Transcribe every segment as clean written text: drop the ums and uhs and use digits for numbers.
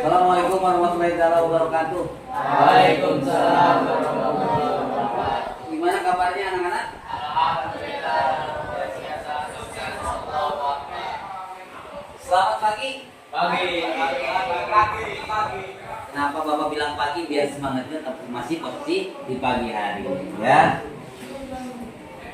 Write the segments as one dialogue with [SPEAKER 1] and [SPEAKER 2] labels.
[SPEAKER 1] Assalamualaikum warahmatullahi wabarakatuh.
[SPEAKER 2] Waalaikumsalam warahmatullahi wabarakatuh.
[SPEAKER 1] Gimana kabarnya anak-anak?
[SPEAKER 2] Alhamdulillah.
[SPEAKER 1] Selamat pagi.
[SPEAKER 2] Pagi.
[SPEAKER 1] Kenapa Bapak bilang pagi? Biar semangatnya tetap masih posisi di pagi hari, ya.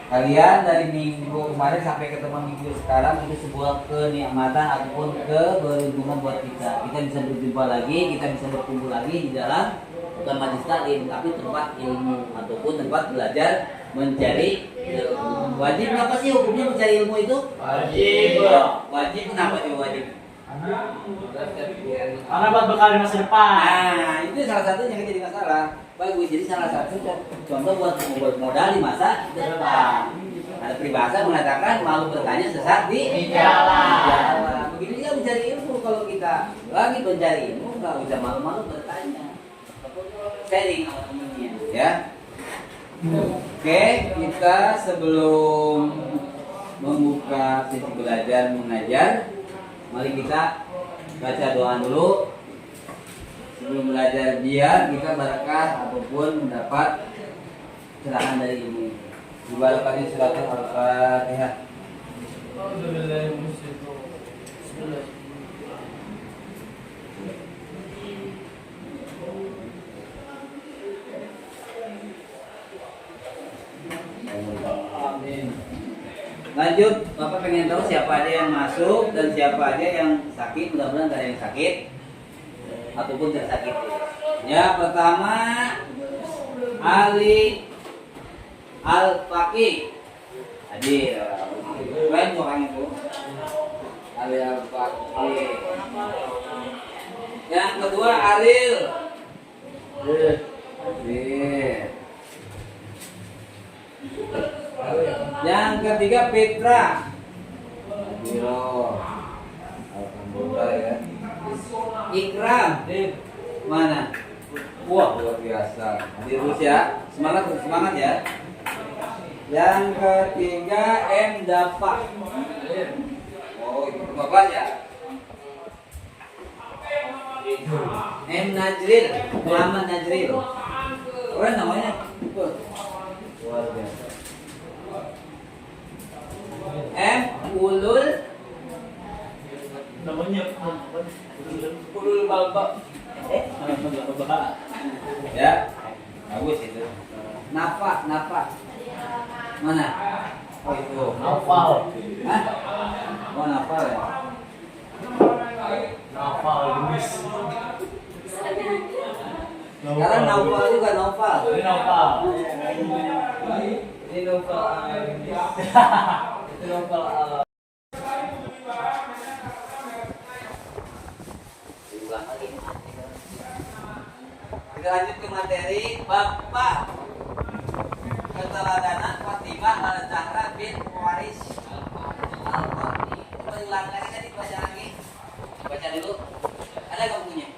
[SPEAKER 1] Kalian dari minggu kemarin sampai ketemu minggu sekarang itu sebuah kenikmatan ataupun keberuntungan buat kita. Kita bisa berjumpa lagi, kita bisa berkumpul lagi di dalam bukan majelis taklim, tapi tempat ilmu ataupun tempat belajar mencari ilmu. Wajib apa sih hukumnya mencari ilmu itu?
[SPEAKER 2] Wajib.
[SPEAKER 1] Wajib kenapa sih wajib?
[SPEAKER 2] Karena buat bekal di masa depan.
[SPEAKER 1] Nah, itu salah satunya yang jadi masalah. Bagus, jadi salah satu contoh buat modal di masa depan. Ada peribahasa mengatakan malu bertanya sesat di jalan. Begitu juga mencari ilmu, kalau kita lagi mencari ilmu nggak usah malu-malu bertanya. Sharing sama temennya, ya. Oke, kita sebelum membuka sesi belajar mengajar, mari kita baca doa dulu. Sebelum belajar biar kita berkah ataupun mendapat cerahan dari ilmu. Dibacakan surat Al-Fatihah. Lanjut, Bapak pengen tahu siapa aja yang masuk dan siapa aja yang sakit. Mudah-mudahan gak ada yang sakit ataupun tersakiti. Ya, pertama Ali Al-Faqih. Hadir. Keren orang itu. Ali Al-Faqih. Yang kedua Aril. Hadir. Yang ketiga Petra. Hadir. Alhamdulillah ya. Ikram, mana? Wah, luar biasa. Hadir terus ya. Semangat ya. Yang ketiga M Dafa. Oh, itu Bapak ya. M Najril, Muhammad Najril. Keren namanya. Luar biasa. M Ulul.
[SPEAKER 2] Namanya Ulul Balba.
[SPEAKER 1] Ya, bagus itu. Nafa. Mana? Oh itu.
[SPEAKER 2] Naufal.
[SPEAKER 1] Hah? Oh Nafa ya.
[SPEAKER 2] Naufal Luis.
[SPEAKER 1] Sekarang Naufal juga Naufal.
[SPEAKER 2] Ini Naufal.
[SPEAKER 1] Ini Naufal.
[SPEAKER 2] Itu Naufal.
[SPEAKER 1] Kita lanjut ke materi Bapak keteladanan Fatimah Al-Zahra bin Waris Al-Qarni. Coba ulang lagi tadi, baca lagi. Baca dulu. Ada nggak bukunya?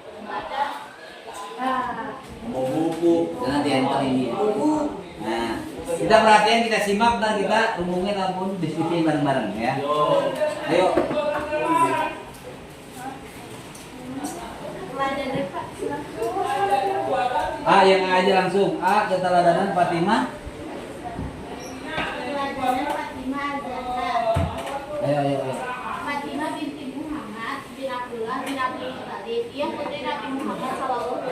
[SPEAKER 1] Mau buku. Jangan diantar ini. Nah, kita perhatian, kita simak dan kita rumuskan ataupun diskusi bareng-bareng ya. Ayo. A yang aja langsung. A keteladanan Fatimah.
[SPEAKER 3] Keteladanan Fatimah Al-Zahra.
[SPEAKER 1] Ayo.
[SPEAKER 3] Fatimah binti Muhammad bin Abdullah bin Abdul Muttalib. Ia putri Nabi Muhammad SAW.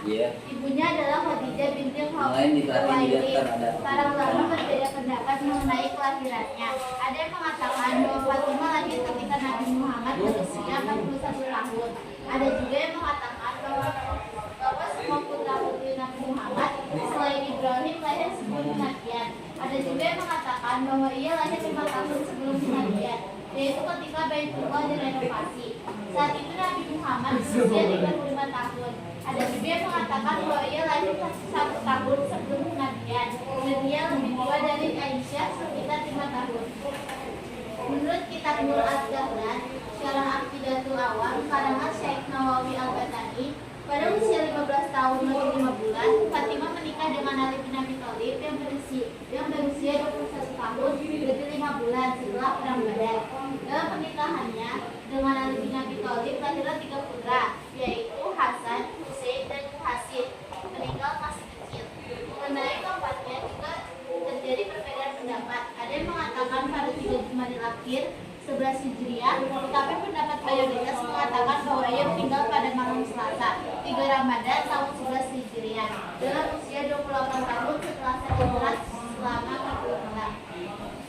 [SPEAKER 1] Iya.
[SPEAKER 3] Ibunya adalah Khadijah binti
[SPEAKER 1] Lain di belakang
[SPEAKER 3] Khuwailid.
[SPEAKER 1] juga ada.
[SPEAKER 3] Para ulama berbeda pendapat mengenai kelahirannya. Ada yang mengatakan bahwa Fatimah lahir ketika Nabi Muhammad berusia 41 tahun. Ada juga yang mengatakan bahwa semua putra putri Nabi Muhammad selain Ibrahim lahir sebelum kenabian. Ada juga yang mengatakan bahwa ia lahir 5 tahun sebelum kenabian, yaitu ketika Baitullah direnovasi. Saat itu Nabi Muhammad berusia 35 tahun. Ada juga yang mengatakan bahwa ia lahir 1 tahun sebelum kenabian, dan ia lebih tua dari Aisyah sekitar 5 tahun. Menurut kitab Nur Az-Zahran, Syarah Aqidatul Awam, karangan Syekh Nawawi Al-Batani, pada usia 15 tahun lebih 5 bulan, Fatimah menikah dengan Ali bin Abi Thalib yang berusia 21 tahun lebih 5 bulan setelah Perang Badar. Dalam pernikahannya dengan Ali bin Abi Thalib lahirlah 3 putra, yaitu 3 Ramadan tahun 11 Hijriah dengan usia 28 tahun setelah sakit berat selama 40 malam.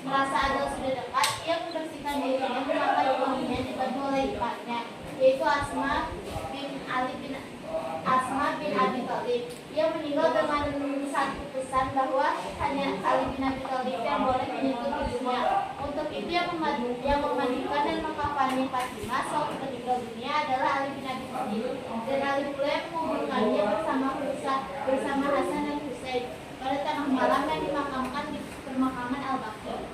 [SPEAKER 3] Merasa ajal sudah dekat, ia membersihkan dirinya memakai suaminya dibantu oleh iparnya, yaitu Asma bin Abi Thalib. Ia meninggal dengan satu pesan bahwa hanya Ali bin Abi Thalib yang boleh menyentuh tubuhnya. Untuk itu yang memandikan dan mengkafani Fatimah sewaktu meninggal dunia adalah Ali bin Abi Thalib. Dan Ali pula yang menguburkannya bersama Hasan dan Husain pada tengah malam yang dimakamkan di pemakaman Al-Baqi.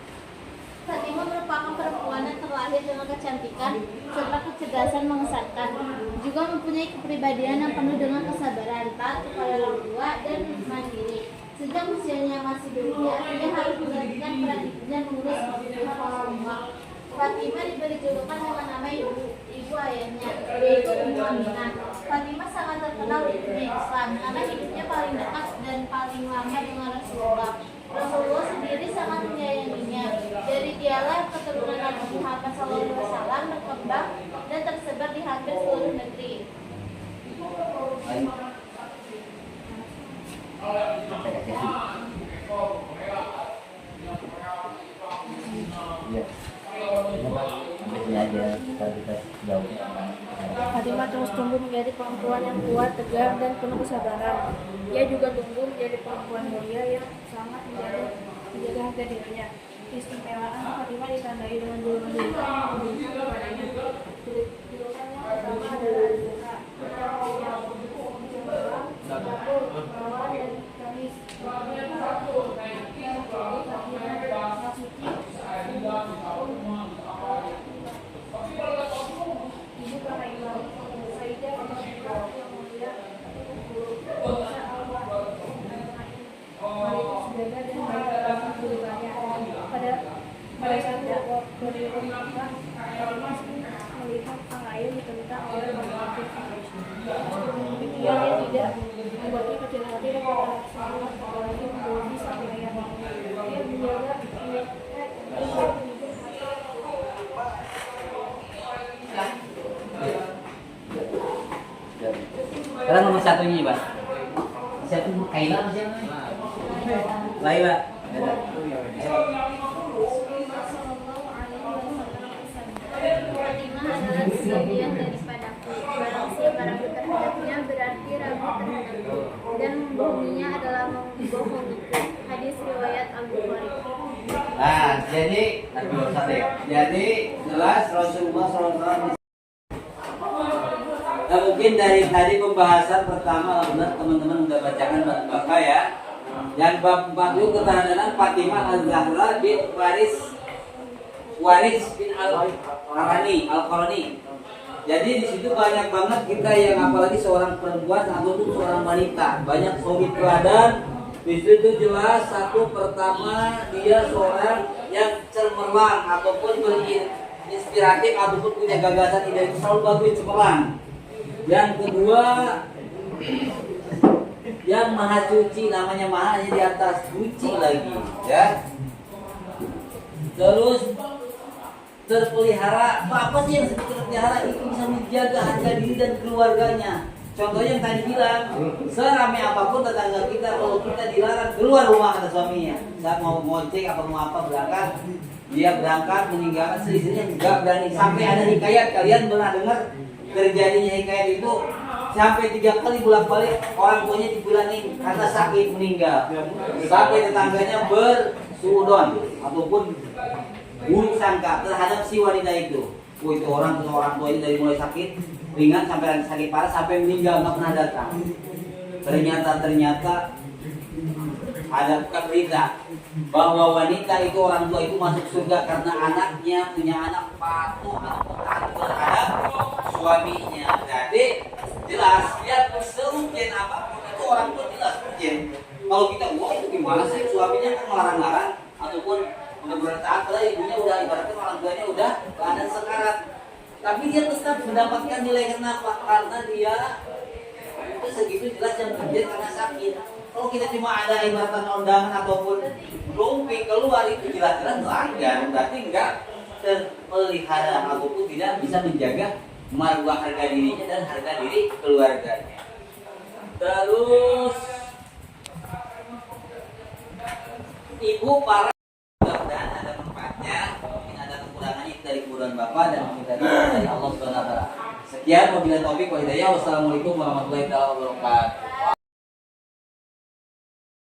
[SPEAKER 3] Fatimah merupakan perempuan yang terlahir dengan kecantikan serta kecerdasan mengesankan. Juga mempunyai kepribadian yang penuh dengan kesabaran, taat kepada orang tua, dan mandiri. Sejak usianya masih belia, ia harus menggantikan peran ibunya mengurus orang rumah. Fatimah diberi julukan dengan nama ibu ayahnya, yaitu Ummu Aminah. Fatimah sangat terkenal di dunia Islam karena hidupnya paling dekat dan paling lama dengan Rasulullah. Rasulullah sendiri sangat menyayanginya. Dari dialah keturunan Nabi Muhammad SAW berkembang dan tersebar di hampir seluruh negeri.
[SPEAKER 4] Fatimah terus tumbuh menjadi perempuan yang kuat, tegar, dan penuh kesabaran. Ia juga tumbuh menjadi perempuan mulia yang sangat menjaga harga dirinya. Keistimewaan Fatimah ditandai dengan julukan-julukan yang diberikan kepadanya. Julukannya pertama adalah Zuhra, yang artinya cemerlang, gampang, perawan, dan gamis. Ibu para imam, Sayyidah yang mulia, pada saat dakwah dari Mekah, melihat sang ayah ditentang oleh berbagai Quraisy. Demikian dia tidak membuatnya kecil hati dan sangat apalagi membohongi sang ayah. Dia menjaga
[SPEAKER 1] Sekarang nomor satunya Pak. Siapa Kaila atau siapa? Laila.
[SPEAKER 3] Fatimah adalah sebagian daripadaku. Barang siapa ragu terhadapnya berarti ragu terhadapku, dan membohonginya adalah membohongiku. Hadis riwayat Al-Bukhari.
[SPEAKER 1] Nah, jadi jelas Rasulullah SAW. Nah, mungkin dari tadi pembahasan pertama, alhamdulillah teman-teman sudah bacakan bab ya. Yang bab 40 ketahanan Fatimah Al-Zahra bin Waris bin Al-Qarani. Jadi di situ banyak banget kita yang apalagi seorang perempuan atau seorang wanita, banyak suri teladan. Di situ jelas satu pertama dia seorang yang cemerlang ataupun berinspiratif ataupun punya gagasan ide itu selalu bagus cemerlang. Yang kedua yang maha suci, namanya maha di atas suci lagi ya. Terus terpelihara, apa sih yang disebut terpelihara? Itu bisa menjaga harga diri dan keluarganya. Contohnya yang tadi bilang, seramai apapun tetangga kita, kalau kita dilarang keluar rumah kata suaminya, saat mau ngocek apa mau apa berangkat, dia berangkat meninggalkan istrinya juga berani. Sampai ada hikayat, kalian pernah dengar terjadinya hikayat itu sampai 3 kali bolak-balik orang tuanya dibilangin karena sakit meninggal. Sampai tetangganya bersuudon ataupun buruk sangka terhadap si wanita itu. Oh, itu orang tuanya dari mulai sakit ringan sampai sakit parah sampai meninggal nggak pernah datang. Ternyata ada berita bahwa wanita itu orang tua itu masuk surga karena anaknya punya anak patuh ataupun taat terhadap suaminya. Jadi jelas dia serujen apapun itu orang tua jelas serujen. Kalau kita wah itu gimana sih suaminya kan melarang-larang ataupun benar-benar taat, padahal ibunya udah ibaratnya orang tuanya udah keadaan sekarat, tapi dia tetap mendapatkan nilai kenapa? Karena dia itu segitu jelas yang terjadi karena sakit. Kalau kita cuma ada ibaratkan undangan ataupun lumping keluar itu jelas-jelas melanggar, berarti enggak terpelihara ataupun tidak bisa menjaga marwah harga dirinya dan harga diri keluarganya. Terus ibu para mudah-mudahan ada manfaatnya, mungkin ada kekurangannya dari kemudahan Bapak dan mungkin dari Allah Subhanahu wa taala. Sekian wabillahi taufik wal hidayah. Wassalamualaikum warahmatullahi wabarakatuh.